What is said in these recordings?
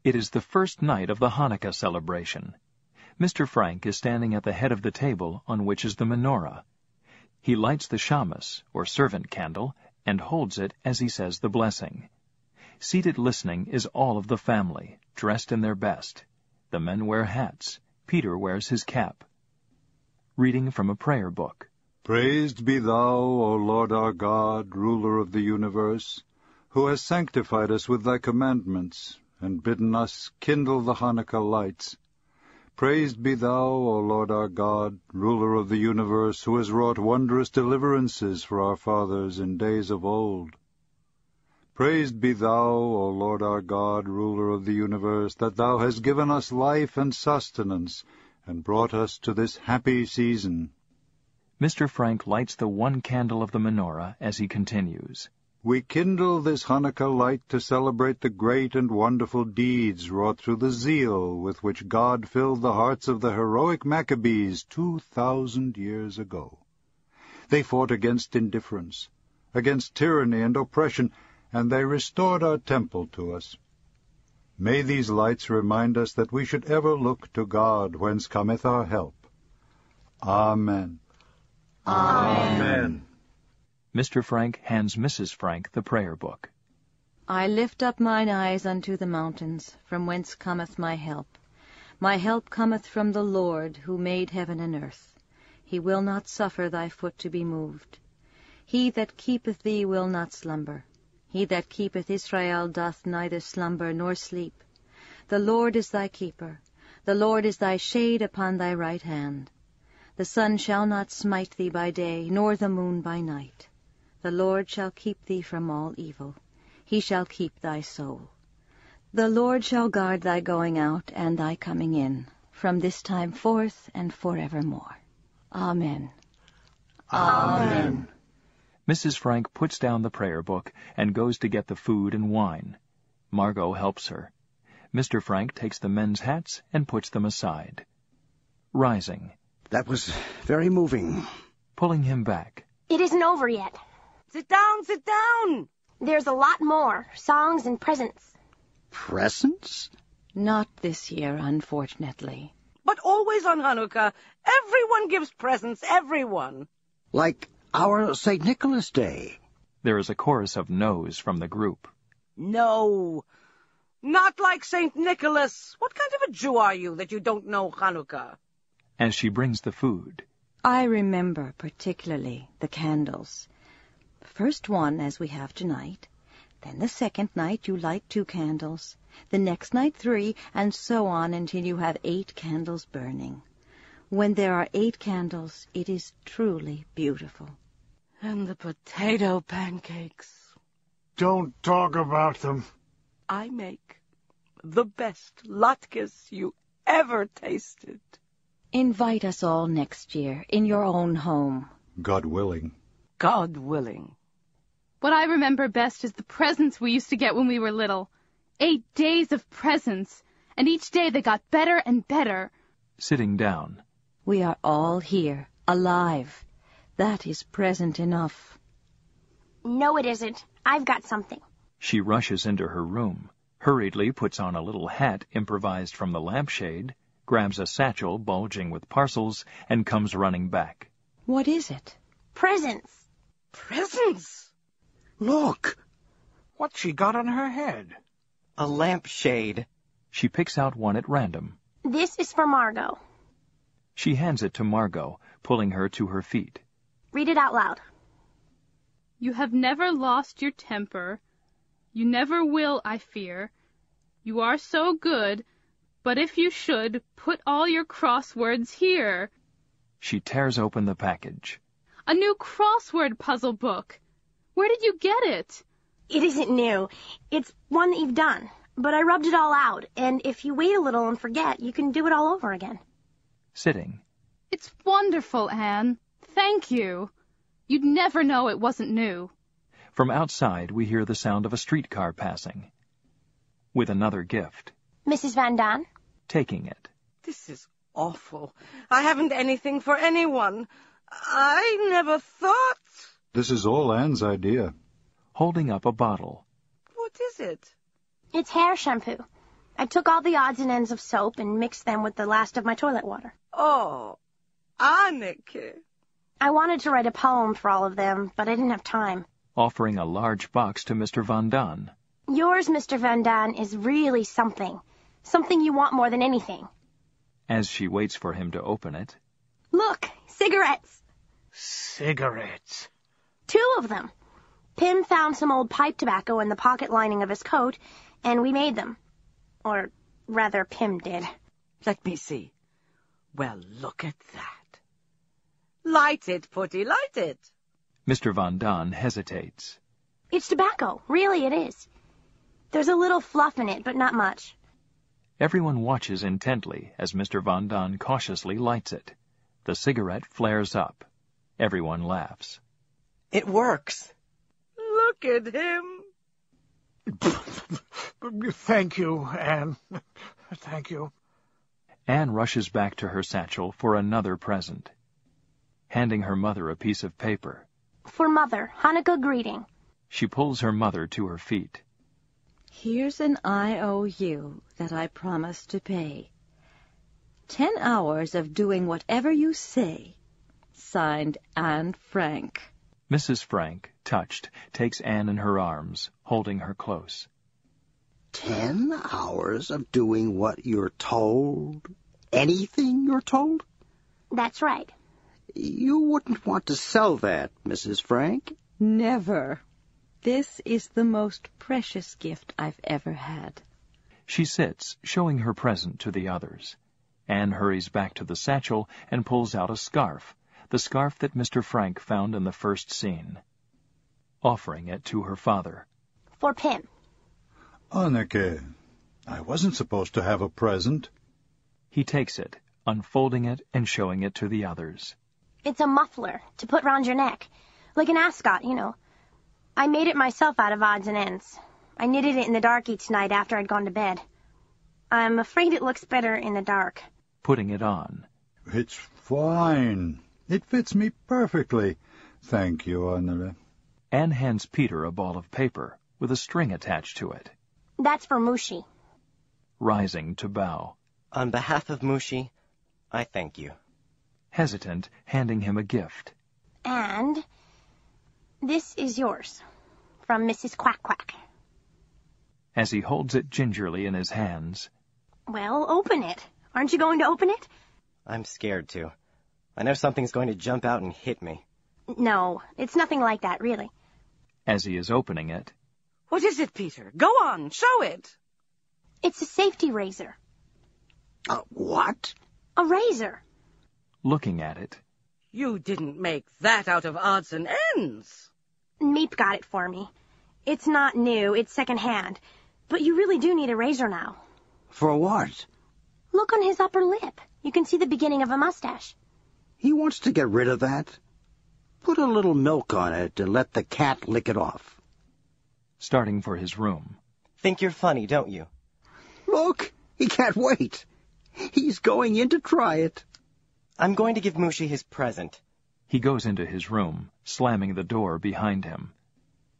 It is the first night of the Hanukkah celebration. Mr. Frank is standing at the head of the table on which is the menorah. He lights the shamas, or servant candle, and holds it as he says the blessing. Seated listening is all of the family, dressed in their best. The men wear hats. Peter wears his cap. Reading from a prayer book. Praised be thou, O Lord our God, ruler of the universe, who hast sanctified us with thy commandments, and bidden us kindle the Hanukkah lights. Praised be thou, O Lord our God, ruler of the universe, who has wrought wondrous deliverances for our fathers in days of old. Praised be thou, O Lord our God, ruler of the universe, that thou hast given us life and sustenance, and brought us to this happy season. Mr. Frank lights the one candle of the menorah as he continues. We kindle this Hanukkah light to celebrate the great and wonderful deeds wrought through the zeal with which God filled the hearts of the heroic Maccabees 2,000 years ago. They fought against indifference, against tyranny and oppression, and they restored our temple to us. May these lights remind us that we should ever look to God, whence cometh our help. Amen. Amen. Mr. Frank hands Mrs. Frank the prayer book. I lift up mine eyes unto the mountains, from whence cometh my help. My help cometh from the Lord, who made heaven and earth. He will not suffer thy foot to be moved. He that keepeth thee will not slumber. He that keepeth Israel doth neither slumber nor sleep. The Lord is thy keeper. The Lord is thy shade upon thy right hand. The sun shall not smite thee by day, nor the moon by night. The Lord shall keep thee from all evil. He shall keep thy soul. The Lord shall guard thy going out and thy coming in, from this time forth and forevermore. Amen. Amen. Mrs. Frank puts down the prayer book and goes to get the food and wine. Margot helps her. Mr. Frank takes the men's hats and puts them aside. Rising. That was very moving. Pulling him back. It isn't over yet. Sit down, sit down! There's a lot more. Songs and presents. Presents? Not this year, unfortunately. But always on Hanukkah, everyone gives presents, everyone. Like our St. Nicholas Day. There is a chorus of no's from the group. No, not like St. Nicholas. What kind of a Jew are you that you don't know Hanukkah? As she brings the food. I remember particularly the candles. First one, as we have tonight. Then the second night you light 2 candles. The next night 3, and so on until you have 8 candles burning. When there are 8 candles, it is truly beautiful. And the potato pancakes. Don't talk about them. I make the best latkes you ever tasted. Invite us all next year in your own home. God willing. God willing. What I remember best is the presents we used to get when we were little. 8 days of presents, and each day they got better and better. Sitting down. We are all here, alive. That is present enough. No, it isn't. I've got something. She rushes into her room, hurriedly puts on a little hat improvised from the lampshade, grabs a satchel bulging with parcels, and comes running back. What is it? Presents. Presents? Look! What's she got on her head? A lampshade. She picks out one at random. This is for Margot. She hands it to Margot, pulling her to her feet. Read it out loud. You have never lost your temper. You never will, I fear. You are so good, but if you should, put all your crosswords here. She tears open the package. A new crossword puzzle book. Where did you get it? It isn't new. It's one that you've done. But I rubbed it all out, and if you wait a little and forget, you can do it all over again. Sitting. It's wonderful, Anne. Thank you. You'd never know it wasn't new. From outside, we hear the sound of a streetcar passing. With another gift. Mrs. Van Daan? Taking it. This is awful. I haven't anything for anyone. I never thought... This is all Anne's idea. Holding up a bottle. What is it? It's hair shampoo. I took all the odds and ends of soap and mixed them with the last of my toilet water. Oh, Anneke. I wanted to write a poem for all of them, but I didn't have time. Offering a large box to Mr. Van Daan. Yours, Mr. Van Daan, is really something. Something you want more than anything. As she waits for him to open it. Look, cigarettes. Cigarettes. 2 of them. Pim found some old pipe tobacco in the pocket lining of his coat, and we made them. Or rather, Pim did. Let me see. Well, look at that. Light it, Putty, light it. Mr. Van Daan hesitates. It's tobacco. Really, it is. There's a little fluff in it, but not much. Everyone watches intently as Mr. Van Daan cautiously lights it. The cigarette flares up. Everyone laughs. It works. Look at him. Thank you, Anne. Thank you. Anne rushes back to her satchel for another present, handing her mother a piece of paper. For Mother, Hanukkah greeting. She pulls her mother to her feet. Here's an IOU that I promised to pay. 10 hours of doing whatever you say. Signed, Anne Frank. Mrs. Frank, touched, takes Anne in her arms, holding her close. 10 hours of doing what you're told? Anything you're told? That's right. You wouldn't want to sell that, Mrs. Frank. Never. This is the most precious gift I've ever had. She sits, showing her present to the others. Anne hurries back to the satchel and pulls out a scarf, the scarf that Mr. Frank found in the first scene, offering it to her father. For Pim. Anneke, I wasn't supposed to have a present. He takes it, unfolding it and showing it to the others. It's a muffler to put round your neck. Like an ascot, you know. I made it myself out of odds and ends. I knitted it in the dark each night after I'd gone to bed. I'm afraid it looks better in the dark. Putting it on. It's fine. It fits me perfectly. Thank you, Anneke. Anne hands Peter a ball of paper with a string attached to it. That's for Mushi. Rising to bow. On behalf of Mushi, I thank you. Hesitant, handing him a gift. And this is yours, from Mrs. Quack Quack. As he holds it gingerly in his hands. Well, open it. Aren't you going to open it? I'm scared to. I know something's going to jump out and hit me. No, it's nothing like that, really. As he is opening it. What is it, Peter? Go on, show it. It's a safety razor. What? A razor. Looking at it. You didn't make that out of odds and ends. Meep got it for me. It's not new, it's second-hand. But you really do need a razor now. For what? Look on his upper lip. You can see the beginning of a mustache. He wants to get rid of that. Put a little milk on it and let the cat lick it off. Starting for his room. Think you're funny, don't you? Look, he can't wait. He's going in to try it. I'm going to give Mushi his present. He goes into his room, slamming the door behind him.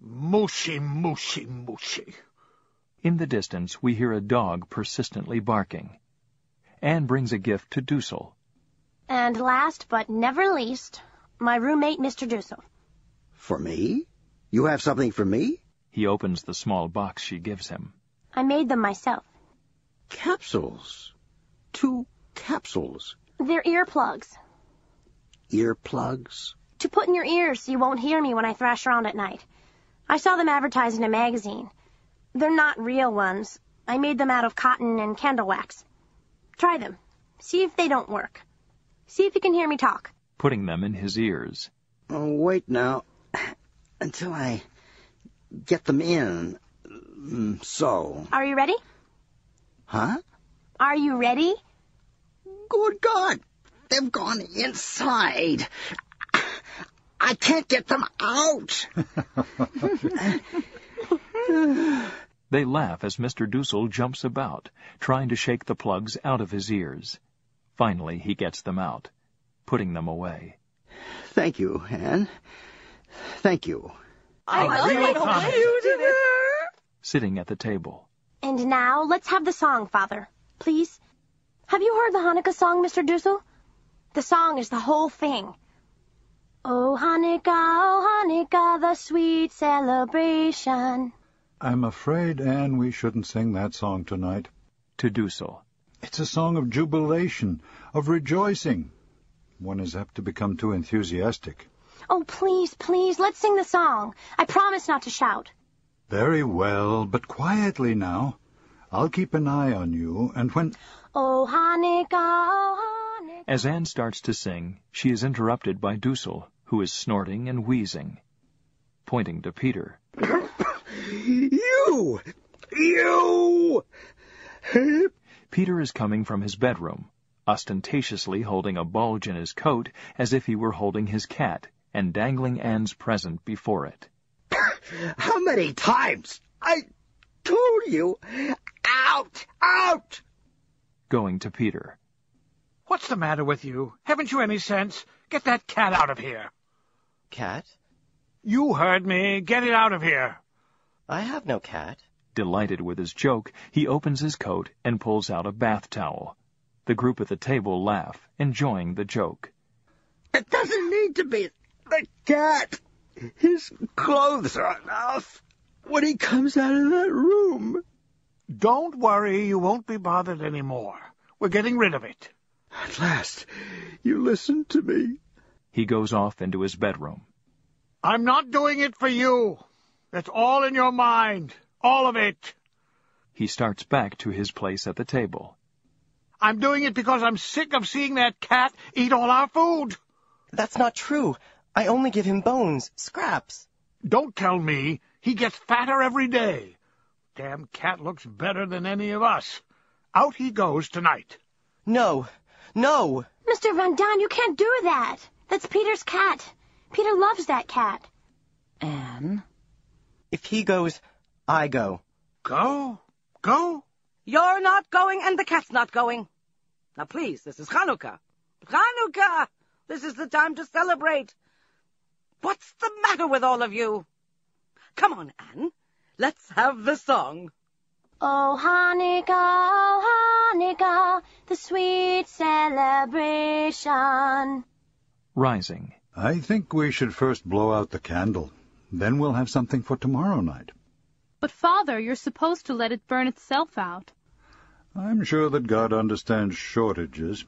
Mushi, Mushi, Mushi. In the distance, we hear a dog persistently barking. Anne brings a gift to Dussel. And last but never least, my roommate, Mr. Dussel. For me? You have something for me? He opens the small box she gives him. I made them myself. Capsules. 2 capsules. They're earplugs. Earplugs? To put in your ears so you won't hear me when I thrash around at night. I saw them advertised in a magazine. They're not real ones. I made them out of cotton and candle wax. Try them. See if they don't work. See if you can hear me talk. Putting them in his ears. Oh, wait now. Until I get them in. So. Are you ready? Huh? Are you ready? Good God! They've gone inside. I can't get them out. They laugh as Mr. Dussel jumps about, trying to shake the plugs out of his ears. Finally, he gets them out, putting them away. Thank you, Anne. Thank you. I love you, Sitting at the table. And now, let's have the song, Father. Please. Have you heard the Hanukkah song, Mr. Dussel? The song is the whole thing. Oh, Hanukkah, the sweet celebration. I'm afraid, Anne, we shouldn't sing that song tonight. To Dussel. It's a song of jubilation, of rejoicing. One is apt to become too enthusiastic. Oh, please, let's sing the song. I promise not to shout. Very well, but quietly now. I'll keep an eye on you, and when... Oh, Hanukkah. As Anne starts to sing, she is interrupted by Dussel, who is snorting and wheezing. Pointing to Peter. You! Peter is coming from his bedroom, ostentatiously holding a bulge in his coat as if he were holding his cat, and dangling Anne's present before it. How many times? I told you! Out! Going to Peter. What's the matter with you? Haven't you any sense? Get that cat out of here. Cat? You heard me. Get it out of here. I have no cat. Delighted with his joke, he opens his coat and pulls out a bath towel. The group at the table laugh, enjoying the joke. It doesn't need to be the cat. His clothes are enough when he comes out of that room. Don't worry, you won't be bothered anymore. We're getting rid of it. At last, you listened to me. He goes off into his bedroom. I'm not doing it for you. It's all in your mind. All of it. He starts back to his place at the table. I'm doing it because I'm sick of seeing that cat eat all our food. That's not true. I only give him bones, scraps. Don't tell me. He gets fatter every day. Damn cat looks better than any of us. Out he goes tonight. No. Mr. Van Daan, you can't do that. That's Peter's cat. Peter loves that cat. Anne? If he goes, I go. Go? You're not going, and the cat's not going. Now, please, this is Hanukkah. Hanukkah! This is the time to celebrate. What's the matter with all of you? Come on, Anne. Let's have the song. Oh, Hanukkah, the sweet celebration. Rising. I think we should first blow out the candle. Then we'll have something for tomorrow night. But, Father, you're supposed to let it burn itself out. I'm sure that God understands shortages.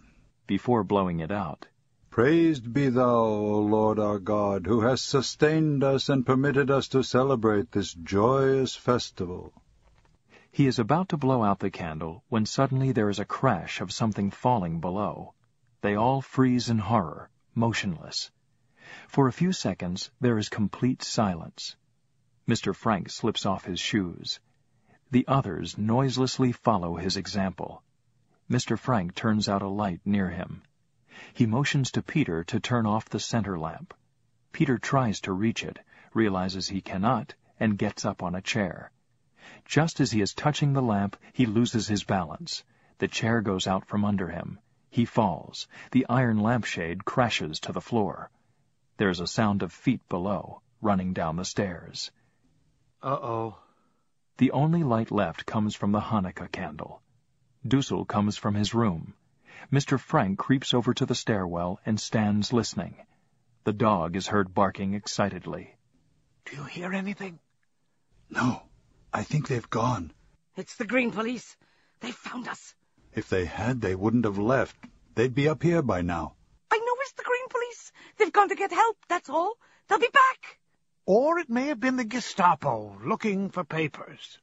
Before blowing it out. Praised be thou, O Lord our God, who hast sustained us and permitted us to celebrate this joyous festival. He is about to blow out the candle when suddenly there is a crash of something falling below. They all freeze in horror, motionless. For a few seconds there is complete silence. Mr. Frank slips off his shoes. The others noiselessly follow his example. Mr. Frank turns out a light near him. He motions to Peter to turn off the center lamp. Peter tries to reach it, realizes he cannot, and gets up on a chair. Just as he is touching the lamp, he loses his balance. The chair goes out from under him. He falls. The iron lampshade crashes to the floor. There is a sound of feet below, running down the stairs. Uh-oh. The only light left comes from the Hanukkah candle. Dussel comes from his room. Mr. Frank creeps over to the stairwell and stands listening. The dog is heard barking excitedly. Do you hear anything? No, I think they've gone. It's the Green Police. They've found us. If they had, they wouldn't have left. They'd be up here by now. I know it's the Green Police. They've gone to get help, that's all. They'll be back. Or it may have been the Gestapo looking for papers.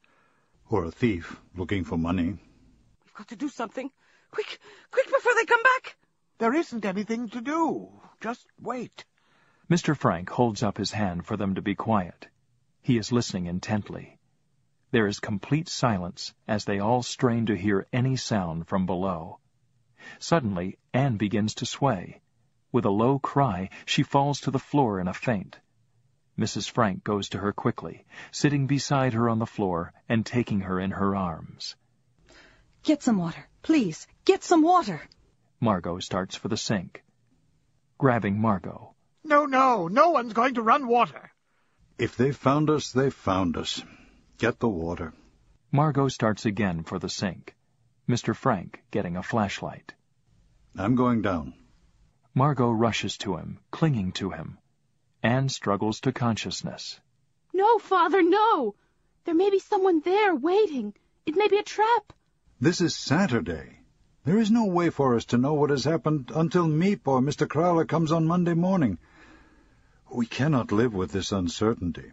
Or a thief looking for money. We've got to do something. Quick, before they come back. There isn't anything to do. Just wait. Mr. Frank holds up his hand for them to be quiet. He is listening intently. There is complete silence as they all strain to hear any sound from below. Suddenly, Anne begins to sway. With a low cry, she falls to the floor in a faint. Mrs. Frank goes to her quickly, sitting beside her on the floor and taking her in her arms. Get some water, please. Get some water. Margot starts for the sink. Grabbing Margot. No one's going to run water. If they found us, they found us. Get the water. Margot starts again for the sink, Mr. Frank getting a flashlight. I'm going down. Margot rushes to him, clinging to him. Anne struggles to consciousness. No, Father, no! There may be someone there waiting. It may be a trap. This is Saturday. There is no way for us to know what has happened until Miep or Mr. Crowler comes on Monday morning. We cannot live with this uncertainty.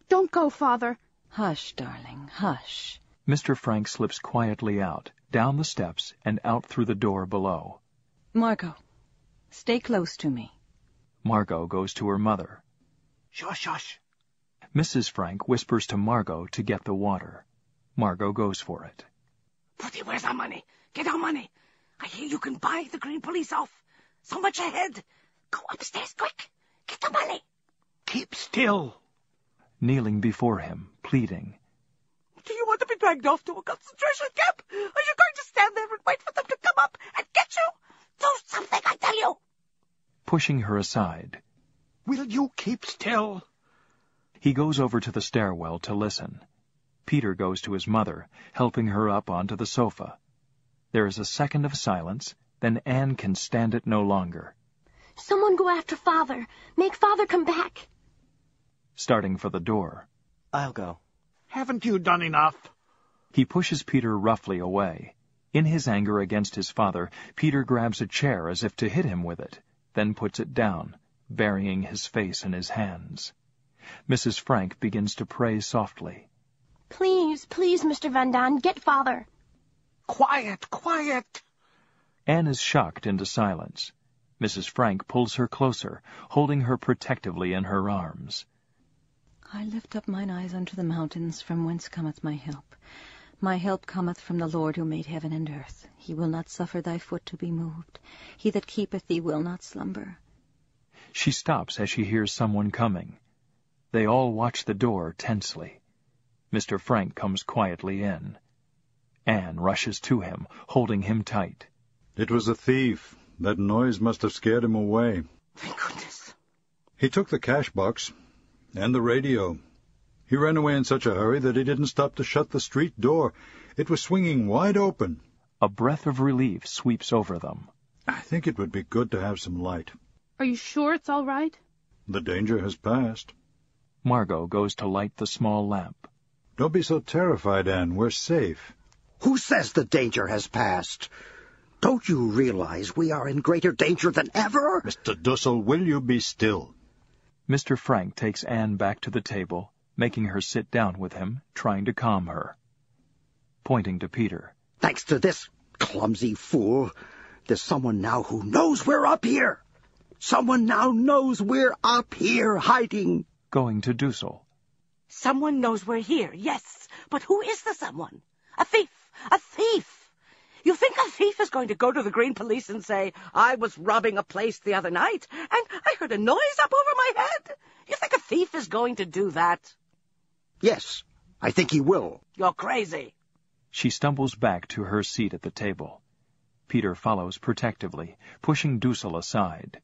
Don't go, Father. Hush, darling, hush. Mr. Frank slips quietly out, down the steps, and out through the door below. Margot, stay close to me. Margot goes to her mother. Shush, shush. Mrs. Frank whispers to Margot to get the water. Margot goes for it. Putty, where's our money? Get our money. I hear you can buy the Green Police off. So much ahead. Go upstairs, quick. Get the money. Keep still. Kneeling before him, pleading. Do you want to be dragged off to a concentration camp? Are you going to stand there and wait for them to come up and get you? Do something, I tell you. Pushing her aside. Will you keep still? He goes over to the stairwell to listen. Peter goes to his mother, helping her up onto the sofa. There is a second of silence, then Anne can stand it no longer. Someone go after Father. Make Father come back. Starting for the door. I'll go. Haven't you done enough? He pushes Peter roughly away. In his anger against his father, Peter grabs a chair as if to hit him with it, then puts it down, burying his face in his hands. Mrs. Frank begins to pray softly. Please, please, Mr. Van Daan, get Father. Quiet, quiet. Anne is shocked into silence. Mrs. Frank pulls her closer, holding her protectively in her arms. I lift up mine eyes unto the mountains, from whence cometh my help. My help cometh from the Lord who made heaven and earth. He will not suffer thy foot to be moved. He that keepeth thee will not slumber. She stops as she hears someone coming. They all watch the door tensely. Mr. Frank comes quietly in. Anne rushes to him, holding him tight. It was a thief. That noise must have scared him away. Thank goodness. He took the cash box and the radio. He ran away in such a hurry that he didn't stop to shut the street door. It was swinging wide open. A breath of relief sweeps over them. I think it would be good to have some light. Are you sure it's all right? The danger has passed. Margot goes to light the small lamp. Don't be so terrified, Anne. We're safe. Who says the danger has passed? Don't you realize we are in greater danger than ever? Mr. Dussel, will you be still? Mr. Frank takes Anne back to the table, making her sit down with him, trying to calm her. Pointing to Peter. Thanks to this clumsy fool, there's someone now who knows we're up here. Someone now knows we're up here hiding. Going to Dussel. Someone knows we're here, yes. But who is the someone? A thief! A thief! You think a thief is going to go to the Green Police and say, I was robbing a place the other night, and I heard a noise up over my head? You think a thief is going to do that? Yes, I think he will. You're crazy. She stumbles back to her seat at the table. Peter follows protectively, pushing Dussel aside.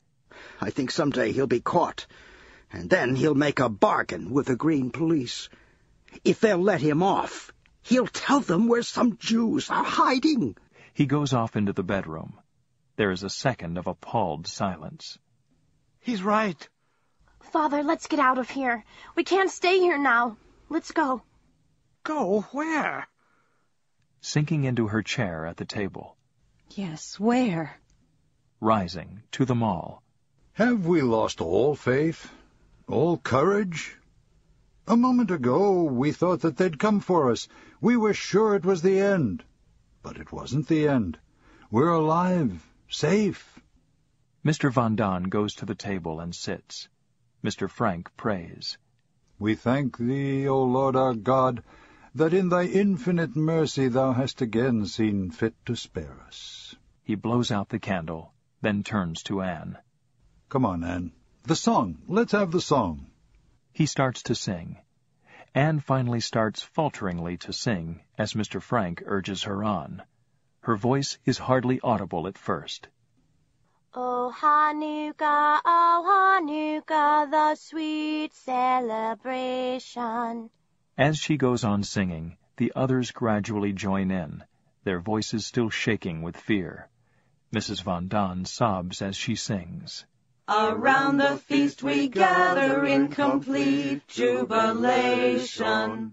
I think someday he'll be caught, and then he'll make a bargain with the Green Police. If they'll let him off, he'll tell them where some Jews are hiding. He goes off into the bedroom. There is a second of appalled silence. He's right. Father, let's get out of here. We can't stay here now. Let's go. Go where? Sinking into her chair at the table. Yes, where? Rising to them all. Have we lost all faith? All courage? A moment ago, we thought that they'd come for us. We were sure it was the end. But it wasn't the end. We're alive, safe. Mr. Van Daan goes to the table and sits. Mr. Frank prays. We thank thee, O Lord our God, that in thy infinite mercy thou hast again seen fit to spare us. He blows out the candle, then turns to Anne. Come on, Anne. The song. Let's have the song. He starts to sing. Anne finally starts falteringly to sing as Mr. Frank urges her on. Her voice is hardly audible at first. Oh, Hanukkah, the sweet celebration. As she goes on singing, The others gradually join in, their voices still shaking with fear. Mrs. Von Dahn sobs as she sings. Around the feast we gather in complete jubilation.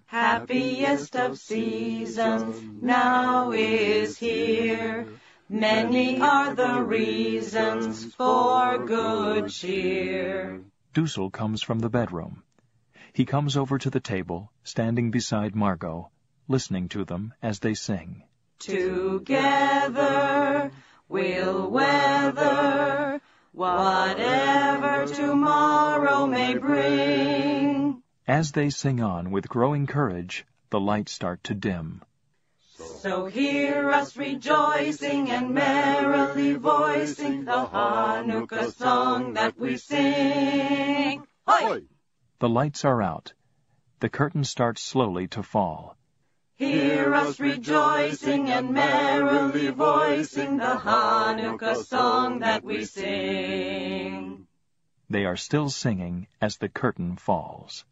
Happiest of seasons now is here. Many are the reasons for good cheer. Dussel comes from the bedroom. He comes over to the table, standing beside Margot, listening to them as they sing. Together we'll weather whatever tomorrow may bring. As they sing on with growing courage, the lights start to dim. So hear us rejoicing and merrily voicing the Hanukkah song that we sing. Hoi! The lights are out. The curtain starts slowly to fall. Hear us rejoicing and merrily voicing the Hanukkah song that we sing. They are still singing as the curtain falls.